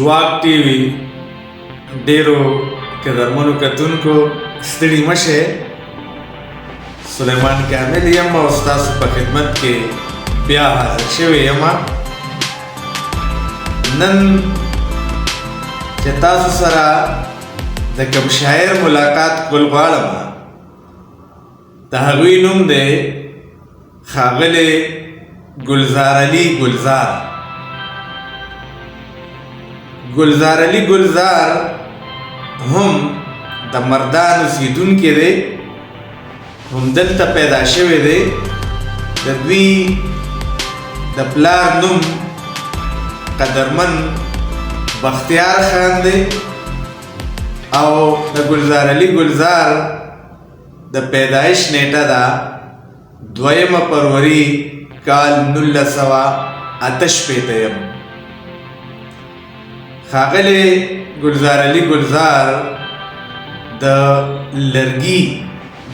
ځواک ټي وي ډیرو قدرمنو کتونکو ستړي مشه. سلیمان کامل یم او ستاسو په خدمت کې بیا حاضر شوی یم. نن چې تاسو سره د کوم شاعر ملاقات کول غواړم، د هغوی نوم دی ښاغلی ګلزار علي ګلزار. ګلزار علي ګلزار هم د مردان اوسیدونکی دی، هم دلته پیدا شوی دی. د دوی د پلار نوم قدرمن بختیار خان دی او د ګلزار علي ګلزار د پیدایش نیټه ده 2 فروری کال 1968. ښاغلی ګلزار علي ګلزار د لرګي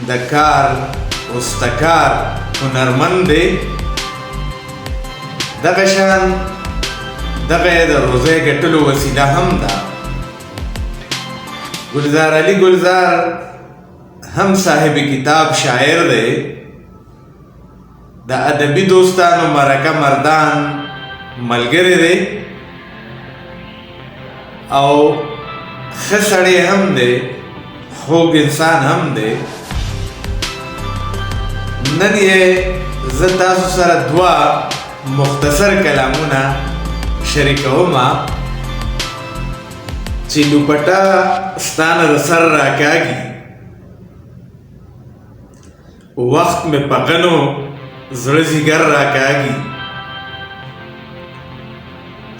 د کار اوستکار هنرمند دی. دغه شان دغه یې د روزۍ ګټلو وسیله هم ده. ګلزار علي ګلزار هم صاحب کتاب شاعر دی. د ادبي دوستانو مرکه مردان ملګری دی او ښه سړی هم دی، خوږ انسان هم دی. نن یې زه تاسو سره 2 مختصر کلامونه شریکومه چې لوپټه ستانه د سر راکاږي، وخت مې په غنو زړه ځیګر راکاږي.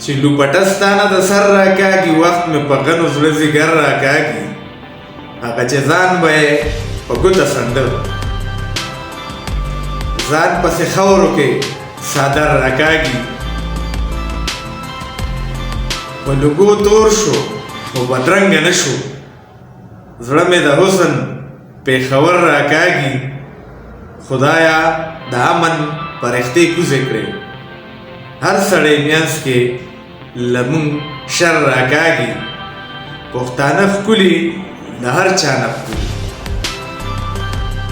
چې لوپټه ستانه د سر راکاږي، وخت مې په غنو زړه ځیګر راکاږي. هغه چې ځان به یې په ګوته سنډه، ځان پسې خاورو کې څادر راکاږي. په لوګو تور شو خو بدرنګه نه شو، زړه مې د حسن پېښور راکاږي. خدایا د امن پرښتې کوزې کړې، هر سړی میانځ کې لمون شر راکاږي. پښتانه ښکلي د هر چا نه ښکلي،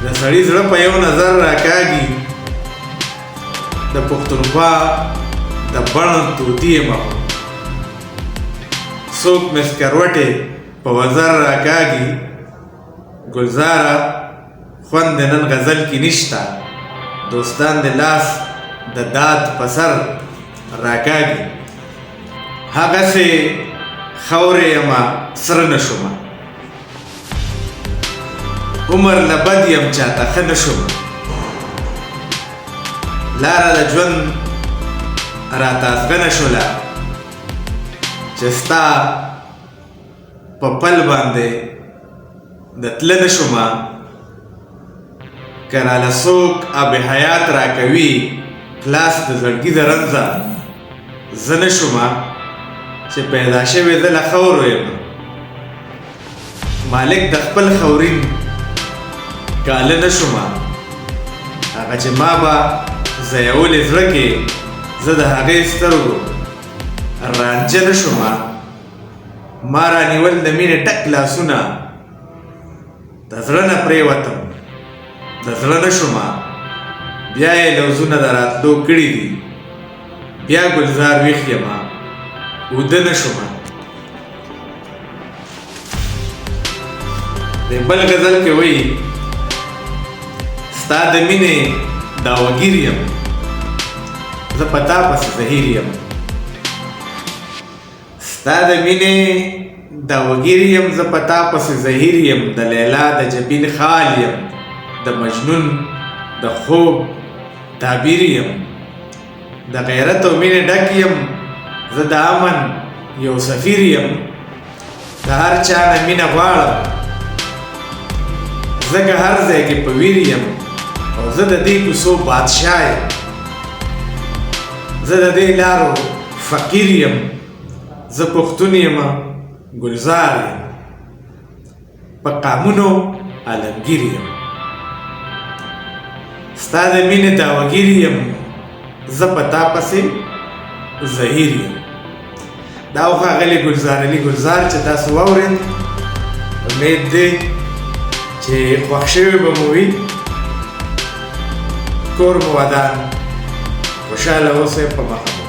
د سړي زړه په یو نظر راکاږي. د پښتونخوا د بڼ طوطي یم، څوک مې سکروټې په وزر راکاږي. ګلزاره خوند نن غزل کې نشته، دوستان د لاس د داد په سر راکاږي. هغسې خاورې یمه سره نه شومه، عمر نه بد یم چاته ښه نه شومه. لاره د ژوند راته ازغنه شوله چې ستا په پل باندې د تله نه شومه. که راله څوک آب حیات راکوي، خلاص د زړګي د رنځه زه نه شومه. چې پیدا شوې زه له خاورو یم، مالک د خپل خاورین کاله نه شومه. هغه چې ما به ځایولې زړه کې، زه د هغې سترګو رانجه نه شومه. ما رانیول د مینې ټک لاسونه، د زړه نه پرېوتم د زړه نه شومه. بیا یې لوظونه د راتلو کړي دي، بیا ګلزار ویښ یمه اوده نه شومه. د بل غزل کې وایي ستا د مینې داوګیر یم، زه په تا پسې زهیر یم. ستا د مینې داوګیر یم، زه په تا پسې زهیر یم. د لیلا د جبین خال یم، د مجنون د خوب تعبیر یم. د غیرت او مینې ډک یم، زه د امن یو سفیر یم. د هر چا نه مینه غواړم، ځکه هر ځای کې په ویر یم. او زه د دې کوڅو بادشاه یم، زه د دې لارو فقیر یم. زه پښتون یم، ګلزار یم، په قامونو عالمگیر یم. ستا د مینې داوګیر یم، زه په تا پسې زهیر یم. دا و ښاغلي ګلزار علي ګلزار چې تاسو واورئ امید دی چې خوښ شوي به مو وي کور مو ودان خوشحاله اوسئ په مخه